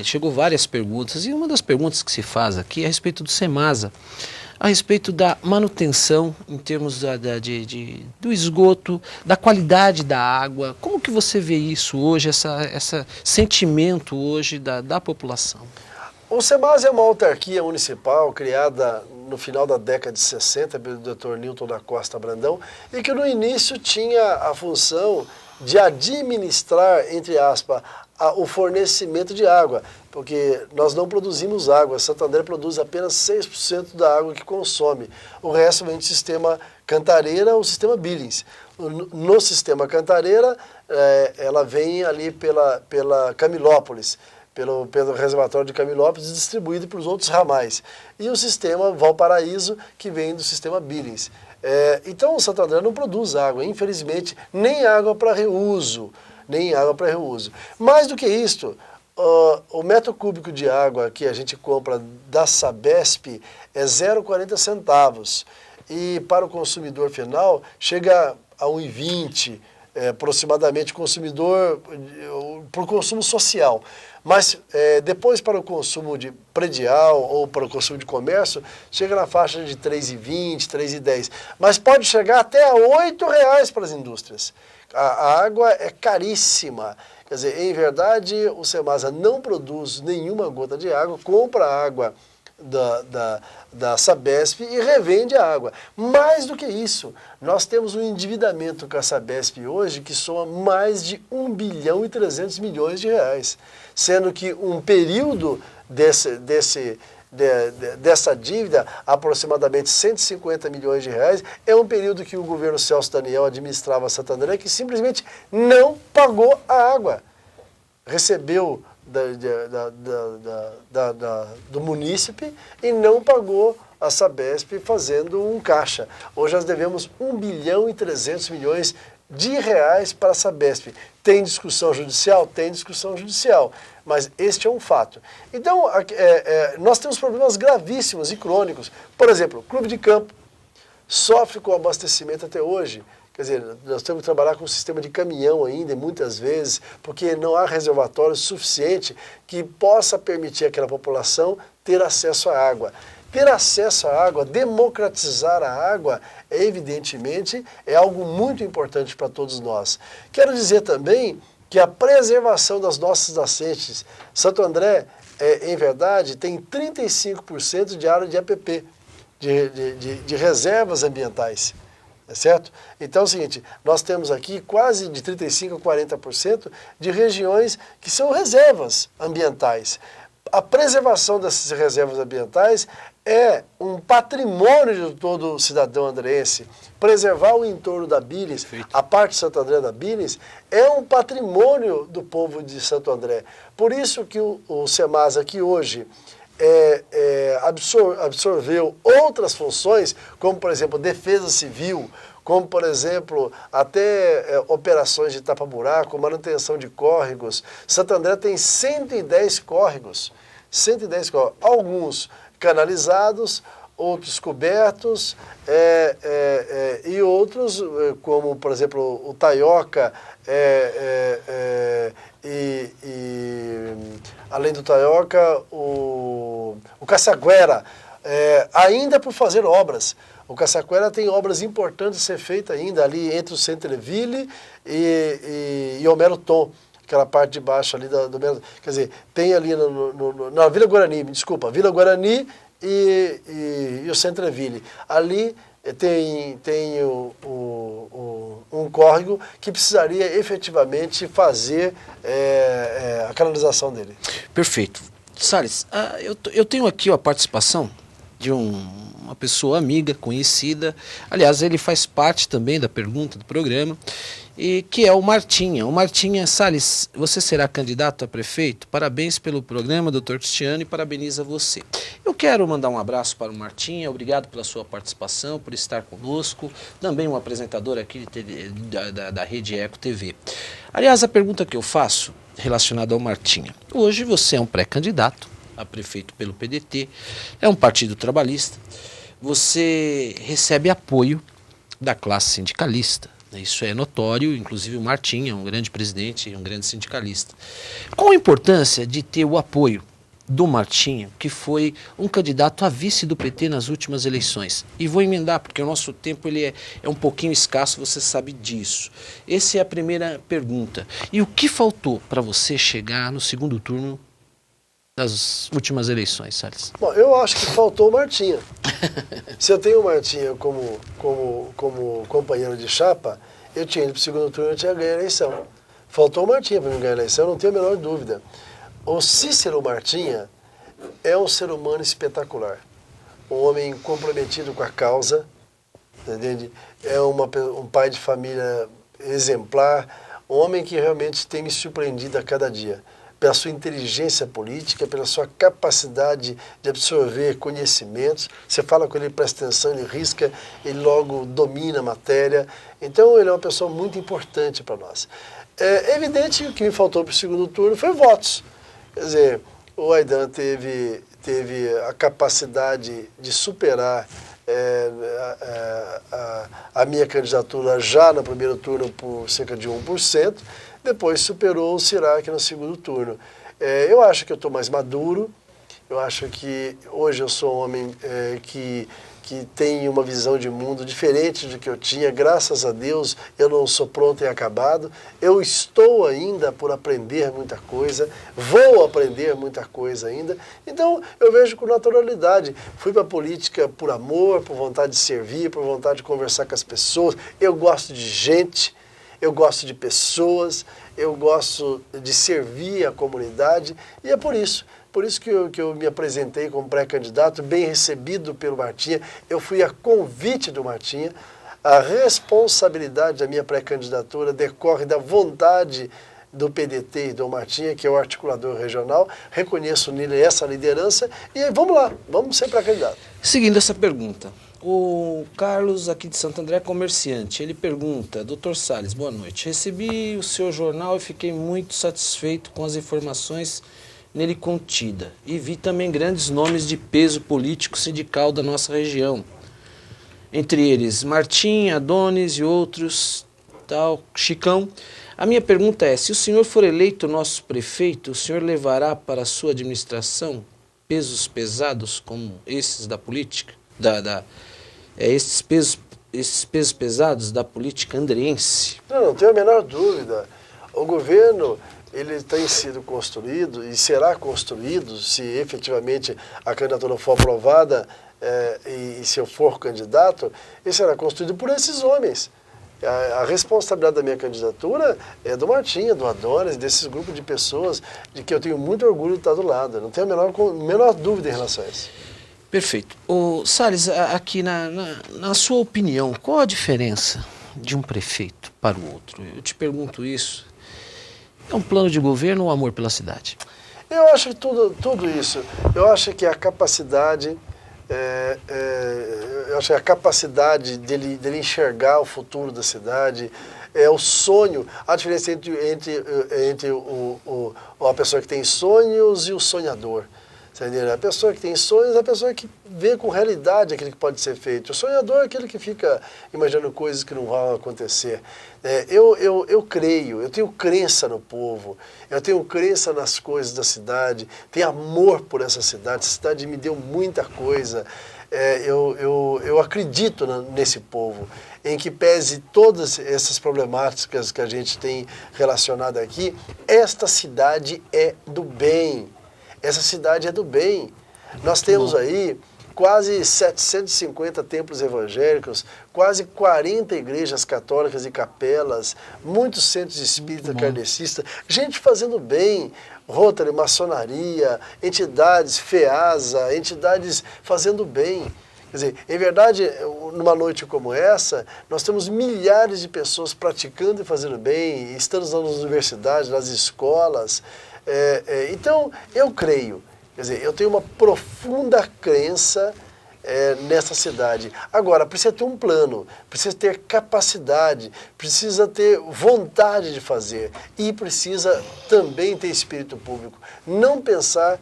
chegou várias perguntas, e uma das perguntas que se faz aqui é a respeito do SEMASA, a respeito da manutenção em termos do esgoto, da qualidade da água. Como que você vê isso hoje, esse sentimento hoje da população? O SEMASA é uma autarquia municipal criada no final da década de 60 pelo Dr. Nilton da Costa Brandão e que no início tinha a função de administrar, entre aspas, o fornecimento de água, porque nós não produzimos água. Santo André produz apenas 6% da água que consome. O resto vem do sistema Cantareira ou sistema Billings. No sistema Cantareira, ela vem ali pela Camilópolis, pelo reservatório de Camilópolis, distribuído para os outros ramais. E o sistema Valparaíso, que vem do sistema Billings. Então, o Santo André não produz água, infelizmente, nem água para reuso. Mais do que isto, o metro cúbico de água que a gente compra da Sabesp é 0,40 centavos. E para o consumidor final, chega a 1,20 aproximadamente, consumidor para o consumo social. Mas depois para o consumo de predial ou para o consumo de comércio, chega na faixa de 3,20, 3,10. Mas pode chegar até a R$8 para as indústrias. A água é caríssima. Quer dizer, em verdade, o SEMASA não produz nenhuma gota de água, compra água da Sabesp e revende a água. Mais do que isso, nós temos um endividamento com a Sabesp hoje que soma mais de 1 bilhão e 300 milhões de reais, sendo que um período dessa dívida, aproximadamente 150 milhões de reais, é um período que o governo Celso Daniel administrava Santo André, que simplesmente não pagou a água. Recebeu do munícipe e não pagou a Sabesp fazendo um caixa. Hoje nós devemos 1 bilhão e 300 milhões de reais para a Sabesp. Tem discussão judicial? Tem discussão judicial, mas este é um fato. Então, nós temos problemas gravíssimos e crônicos. Por exemplo, o Clube de Campo sofre com o abastecimento até hoje. Quer dizer, nós temos que trabalhar com um sistema de caminhão ainda, muitas vezes, porque não há reservatório suficiente que possa permitir àquela população ter acesso à água. Ter acesso à água, democratizar a água, evidentemente, é algo muito importante para todos nós. Quero dizer também que a preservação das nossas nascentes, Santo André, em verdade, tem 35% de área de APP, de reservas ambientais. É certo? Então é o seguinte, nós temos aqui quase de 35% a 40% de regiões que são reservas ambientais. A preservação dessas reservas ambientais é um patrimônio de todo cidadão andreense. Preservar o entorno da Billings, a parte de Santo André da Billings, é um patrimônio do povo de Santo André. Por isso que o SEMASA aqui hoje absorveu outras funções, como, por exemplo, defesa civil, como, por exemplo, até operações de tapa-buraco, manutenção de córregos. Santo André tem 110 córregos, alguns canalizados, outros cobertos, e outros, como, por exemplo, o Taioca, além do Taioca, o Caçaguera, ainda por fazer obras. O Caçaguera tem obras importantes a ser feitas ainda ali entre o Centreville e Homero Tom, aquela parte de baixo ali do Melo. Quer dizer, tem ali na Vila Guarani, desculpa, Vila Guarani e o Centreville. Ali tem um córrego que precisaria efetivamente fazer a canalização dele. Perfeito. Salles, eu tenho aqui a participação de uma pessoa amiga, conhecida, aliás, ele faz parte também da pergunta do programa, e que é o Martinha. O Martinha, Salles, você será candidato a prefeito? Parabéns pelo programa, doutor Cristiano, e parabeniza você. Eu quero mandar um abraço para o Martinha, obrigado pela sua participação, por estar conosco, também um apresentador aqui da Rede Eco TV. Aliás, a pergunta que eu faço relacionada ao Martinha, hoje você é um pré-candidato a prefeito pelo PDT, é um partido trabalhista, você recebe apoio da classe sindicalista, isso é notório, inclusive o Martinha é um grande presidente e um grande sindicalista. Qual a importância de ter o apoio do Martinha, que foi um candidato a vice do PT nas últimas eleições? E vou emendar, porque o nosso tempo ele é um pouquinho escasso, você sabe disso. Essa é a primeira pergunta. E o que faltou para você chegar no segundo turno das últimas eleições, Salles? Bom, eu acho que faltou o Martinha. Se eu tenho o Martinha como companheiro de chapa, eu tinha ido para o segundo turno e eu tinha ganho a eleição. Faltou o Martinha para me ganhar a eleição, eu não tenho a menor dúvida. O Cícero Martinha é um ser humano espetacular. Um homem comprometido com a causa, entende? É um pai de família exemplar, um homem que realmente tem me surpreendido a cada dia. Pela sua inteligência política, pela sua capacidade de absorver conhecimentos. Você fala com ele, presta atenção, ele risca, ele logo domina a matéria. Então, ele é uma pessoa muito importante para nós. É evidente que o que me faltou para o segundo turno foi votos. Quer dizer, o Aidan teve a capacidade de superar a minha candidatura já no primeiro turno por cerca de 1%. Depois superou o Sirac no segundo turno. Eu acho que eu estou mais maduro, Eu acho que hoje eu sou um homem que tem uma visão de mundo diferente do que eu tinha. Graças a Deus, eu não sou pronto e acabado. Eu estou ainda por aprender muita coisa, vou aprender muita coisa ainda. Então, eu vejo com naturalidade. Fui para a política por amor, por vontade de servir, por vontade de conversar com as pessoas. Eu gosto de gente, eu gosto de pessoas, eu gosto de servir a comunidade, e é por isso que eu me apresentei como pré-candidato, bem recebido pelo Martinha. Eu fui a convite do Martinha. A responsabilidade da minha pré-candidatura decorre da vontade do PDT e do Martinha, que é o articulador regional. Reconheço nele essa liderança e vamos lá, vamos ser pré-candidato. Seguindo essa pergunta, o Carlos, aqui de Santo André, comerciante, ele pergunta: Dr. Salles, boa noite. Recebi o seu jornal e fiquei muito satisfeito com as informações nele contida. E vi também grandes nomes de peso político sindical da nossa região. Entre eles, Martim, Adonis e outros, tal, Chicão. A minha pergunta é: se o senhor for eleito nosso prefeito, o senhor levará para a sua administração pesos pesados como esses da política? Esses pesos pesados da política andreense? Não tenho a menor dúvida. O governo, ele tem sido construído e será construído, se efetivamente a candidatura for aprovada e se eu for candidato, ele será construído por esses homens. A responsabilidade da minha candidatura é do Martinha, do Adonis, desses grupos de pessoas de que eu tenho muito orgulho de estar do lado. Não tenho a menor dúvida em relação a isso. Perfeito. O Salles, aqui na sua opinião, qual a diferença de um prefeito para o outro? Eu te pergunto isso. É um plano de governo ou amor pela cidade? Eu acho que tudo isso. Eu acho que a capacidade, dele enxergar o futuro da cidade, o sonho, a diferença entre a pessoa que tem sonhos e o sonhador. A pessoa que tem sonhos é a pessoa que vê com realidade aquilo que pode ser feito. O sonhador é aquele que fica imaginando coisas que não vão acontecer. Eu creio, eu tenho crença no povo, eu tenho crença nas coisas da cidade, tenho amor por essa cidade me deu muita coisa. Eu acredito nesse povo, em que pese todas essas problemáticas que a gente tem relacionado aqui, esta cidade é do bem. Essa cidade é do bem. Nós temos aí quase 750 templos evangélicos, quase 40 igrejas católicas e capelas, muitos centros espíritas kardecistas, gente fazendo bem, Rotary, maçonaria, entidades, FEASA, entidades fazendo bem. Quer dizer, em verdade, numa noite como essa, nós temos milhares de pessoas praticando e fazendo bem, estando nas universidades, nas escolas. Então, eu creio, quer dizer, eu tenho uma profunda crença nessa cidade. Agora, precisa ter um plano, precisa ter capacidade, precisa ter vontade de fazer e precisa também ter espírito público. Não pensar,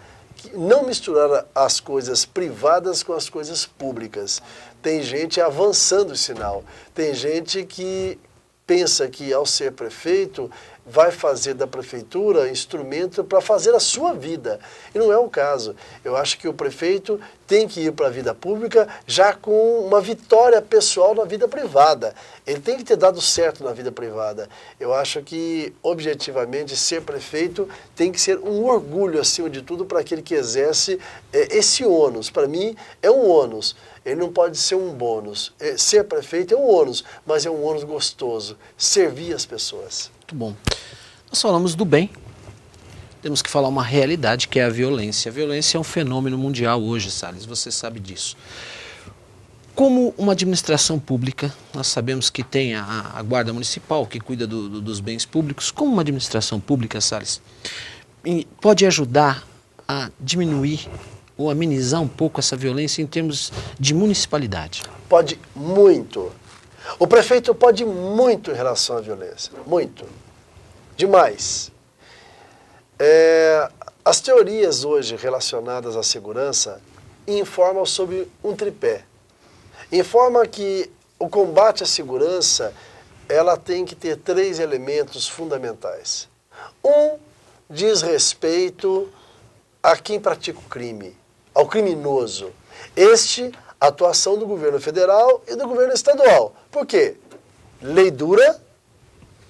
não misturar as coisas privadas com as coisas públicas. Tem gente avançando o sinal, tem gente que pensa que ao ser prefeito vai fazer da prefeitura instrumento para fazer a sua vida. E não é o caso. Eu acho que o prefeito tem que ir para a vida pública já com uma vitória pessoal na vida privada. Ele tem que ter dado certo na vida privada. Eu acho que, objetivamente, ser prefeito tem que ser um orgulho, acima de tudo, para aquele que exerce esse ônus. Para mim, é um ônus. Ele não pode ser um bônus. Ser prefeito é um ônus, mas é um ônus gostoso. Servir as pessoas. Muito bom. Nós falamos do bem. Temos que falar uma realidade, que é a violência. A violência é um fenômeno mundial hoje, Salles, você sabe disso. Como uma administração pública, nós sabemos que tem a Guarda Municipal, que cuida dos bens públicos. Como uma administração pública, Salles, pode ajudar a diminuir ou amenizar um pouco essa violência em termos de municipalidade? Pode muito. O prefeito pode muito em relação à violência. Muito. Demais. As teorias hoje relacionadas à segurança informam sobre um tripé. Informa que o combate à segurança, ela tem que ter 3 elementos fundamentais. Um diz respeito a quem pratica o crime, ao criminoso. A atuação do governo federal e do governo estadual. Por quê? Lei dura,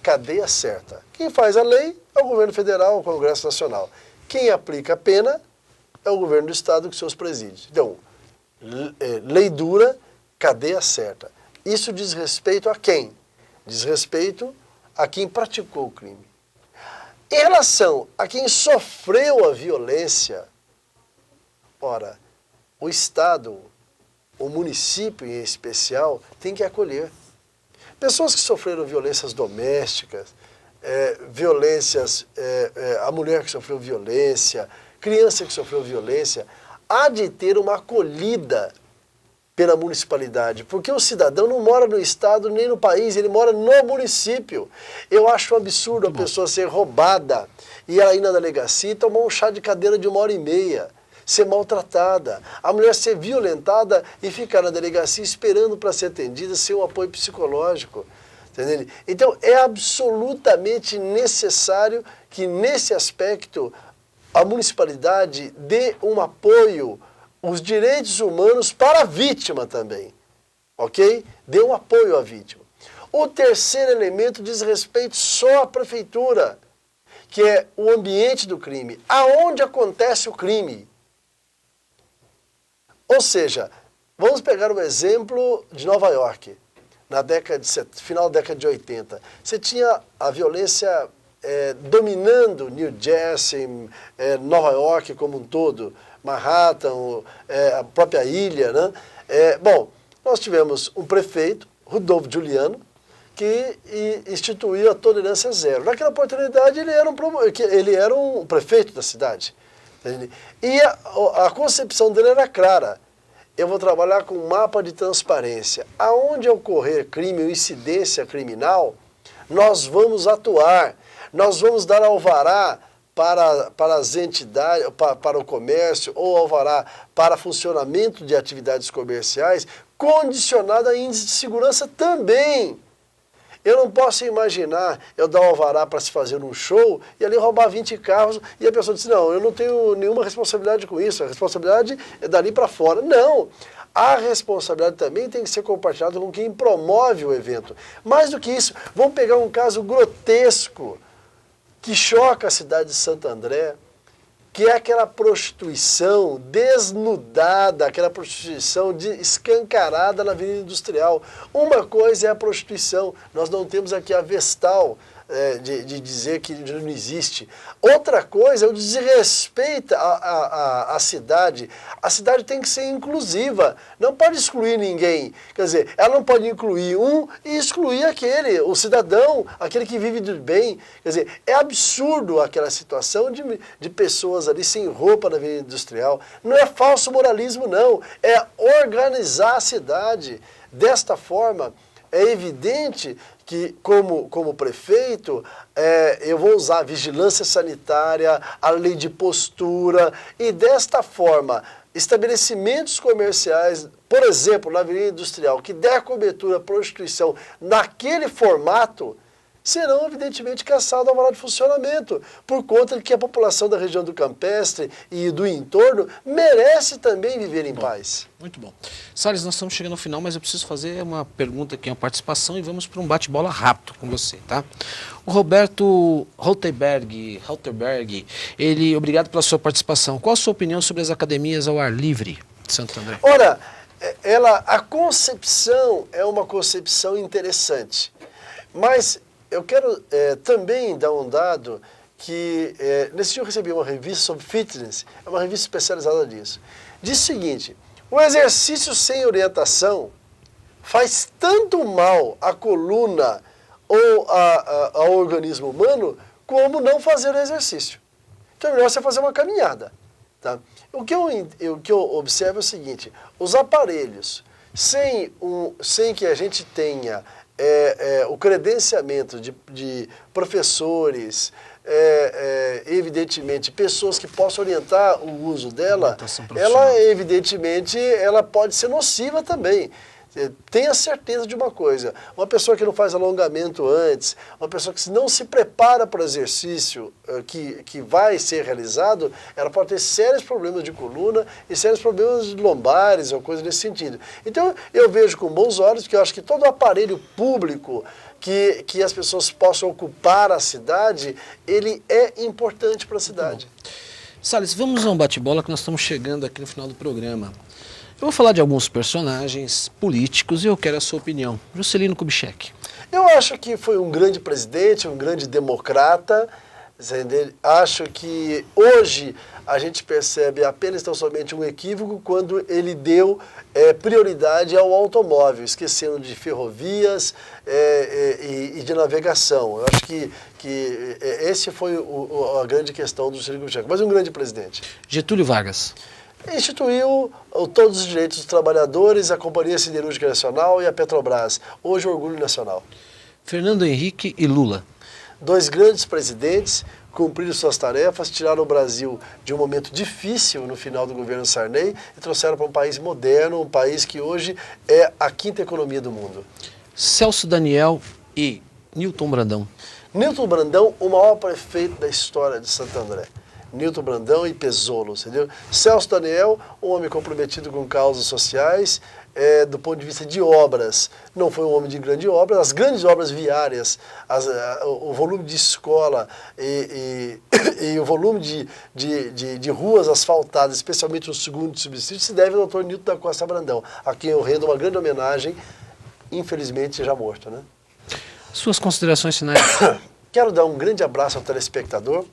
cadeia certa. Quem faz a lei é o governo federal, o Congresso Nacional. Quem aplica a pena é o governo do estado com seus presídios. Então, lei dura, cadeia certa. Isso diz respeito a quem? Diz respeito a quem praticou o crime. Em relação a quem sofreu a violência, ora, o Estado, o município em especial, tem que acolher. Pessoas que sofreram violências domésticas, a mulher que sofreu violência, criança que sofreu violência, há de ter uma acolhida pela municipalidade, porque o cidadão não mora no estado nem no país, ele mora no município. Eu acho um absurdo a pessoa ser roubada e ela ir na delegacia e tomar um chá de cadeira de 1h30, ser maltratada, a mulher ser violentada e ficar na delegacia esperando para ser atendida sem um apoio psicológico. Entendeu? Então é absolutamente necessário que nesse aspecto a municipalidade dê um apoio, os direitos humanos para a vítima também, ok? Dê um apoio à vítima. O terceiro elemento diz respeito só à prefeitura, que é o ambiente do crime, aonde acontece o crime. Ou seja, vamos pegar o exemplo de Nova York, na final da década de 80. Você tinha a violência dominando New Jersey, Nova York como um todo, Manhattan, a própria ilha, né? Bom, nós tivemos um prefeito, Rudolph Giuliani, que instituiu a tolerância zero. Naquela oportunidade ele era um prefeito da cidade. Entende? E a concepção dele era clara. Eu vou trabalhar com um mapa de transparência. Aonde ocorrer crime ou incidência criminal, nós vamos atuar. Nós vamos dar alvará para as entidades, para o comércio, ou alvará para funcionamento de atividades comerciais, condicionado a índice de segurança também. Eu não posso imaginar eu dar alvará para se fazer um show e ali roubar 20 carros e a pessoa diz, não, eu não tenho nenhuma responsabilidade com isso, a responsabilidade é dali para fora. Não, a responsabilidade também tem que ser compartilhada com quem promove o evento. Mais do que isso, vamos pegar um caso grotesco que choca a cidade de Santo André, que é aquela prostituição desnudada, aquela prostituição escancarada na Avenida Industrial. Uma coisa é a prostituição, nós não temos aqui a Vestal de dizer que não existe. Outra coisa é o desrespeito à cidade. A cidade tem que ser inclusiva, não pode excluir ninguém. Quer dizer, ela não pode incluir um e excluir aquele, o cidadão, aquele que vive do bem. Quer dizer, é absurdo aquela situação de pessoas ali sem roupa na Avenida Industrial. Não é falso moralismo, não. É organizar a cidade. Desta forma, é evidente que, como prefeito, eu vou usar a vigilância sanitária, a lei de postura, e desta forma, estabelecimentos comerciais, por exemplo, na Avenida Industrial, que der cobertura à prostituição naquele formato, serão evidentemente cassados ao alvará de funcionamento, por conta de que a população da região do Campestre e do entorno merece também viver em paz. Muito bom. Salles, nós estamos chegando ao final, mas eu preciso fazer uma pergunta aqui, uma participação, e vamos para um bate-bola rápido com você, tá? O Roberto Rauterberg, obrigado pela sua participação. Qual a sua opinião sobre as academias ao ar livre de Santo André? Ora, a concepção é uma concepção interessante, mas eu quero também dar um dado que, nesse dia eu recebi uma revista sobre fitness, é uma revista especializada nisso. Diz o seguinte, o exercício sem orientação faz tanto mal à coluna ou ao organismo humano, como não fazer o exercício. Então é melhor você fazer uma caminhada. Tá? O que eu observo é o seguinte, os aparelhos, sem que a gente tenha o credenciamento de professores, evidentemente, pessoas que possam orientar o uso dela, ela, evidentemente, ela pode ser nociva também. tenha certeza de uma coisa, uma pessoa que não faz alongamento antes, uma pessoa que não se prepara para o exercício que vai ser realizado, ela pode ter sérios problemas de coluna e sérios problemas lombares ou coisa nesse sentido. Então, eu vejo com bons olhos, que eu acho que todo o aparelho público que as pessoas possam ocupar a cidade, ele é importante para a cidade. Salles, vamos a um bate-bola que nós estamos chegando aqui no final do programa. Eu vou falar de alguns personagens políticos e eu quero a sua opinião. Juscelino Kubitschek. Eu acho que foi um grande presidente, um grande democrata. Acho que hoje a gente percebe apenas tão somente um equívoco quando ele deu prioridade ao automóvel, esquecendo de ferrovias e de navegação. Eu acho que esse foi a grande questão do Juscelino Kubitschek, mas um grande presidente. Getúlio Vargas. Instituiu todos os direitos dos trabalhadores, a Companhia Siderúrgica Nacional e a Petrobras. Hoje, orgulho nacional. Fernando Henrique e Lula. Dois grandes presidentes cumpriram suas tarefas, tiraram o Brasil de um momento difícil no final do governo Sarney e trouxeram para um país moderno, um país que hoje é a quinta economia do mundo. Celso Daniel e Newton Brandão. Newton Brandão, o maior prefeito da história de Santo André. Newton Brandão e Pessoa, entendeu? Celso Daniel, um homem comprometido com causas sociais, do ponto de vista de obras. Não foi um homem de grandes obras, as grandes obras viárias, o volume de escola e o volume de ruas asfaltadas, especialmente no segundo subsídio, se deve ao doutor Newton da Costa Brandão, a quem eu rendo uma grande homenagem, infelizmente já morto, né? Suas considerações finais. Quero dar um grande abraço ao telespectador,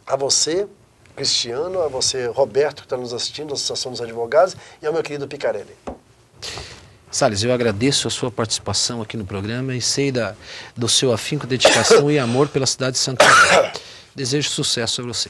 a você, Cristiano, a você, Roberto, que está nos assistindo, da Associação dos Advogados, e ao meu querido Picarelli. Salles, eu agradeço a sua participação aqui no programa e sei do seu afinco, dedicação e amor pela cidade de Santo André. Desejo sucesso a você.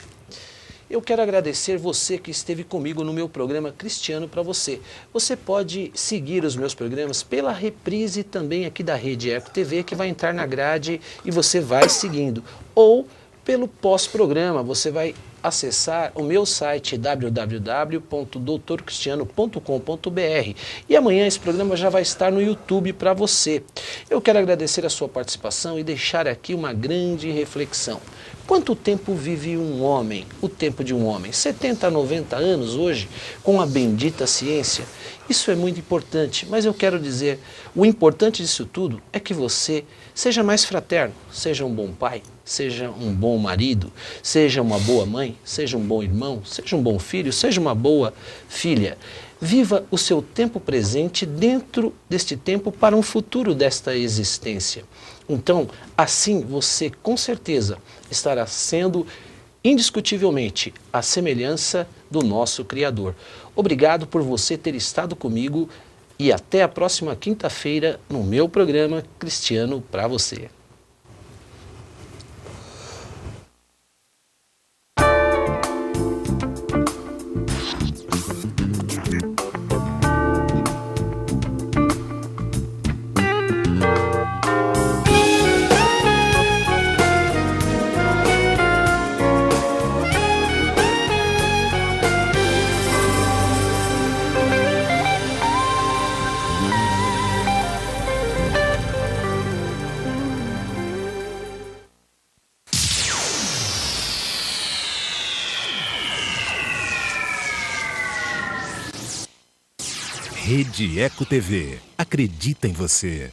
Eu quero agradecer você que esteve comigo no meu programa Cristiano para você. Você pode seguir os meus programas pela reprise também aqui da Rede Eco TV, que vai entrar na grade e você vai seguindo. Ou pelo pós-programa, você vai acessar o meu site www.doutorcristiano.com.br e amanhã esse programa já vai estar no YouTube para você. Eu quero agradecer a sua participação e deixar aqui uma grande reflexão. Quanto tempo vive um homem, o tempo de um homem? 70 a 90 anos hoje, com a bendita ciência? Isso é muito importante, mas eu quero dizer, o importante disso tudo é que você seja mais fraterno, seja um bom pai, seja um bom marido, seja uma boa mãe, seja um bom irmão, seja um bom filho, seja uma boa filha. Viva o seu tempo presente dentro deste tempo para um futuro desta existência. Então, assim você com certeza estará sendo indiscutivelmente a semelhança do nosso Criador. Obrigado por você ter estado comigo e até a próxima quinta-feira no meu programa Cristiano para você. Rede Eco TV. Acredita em você.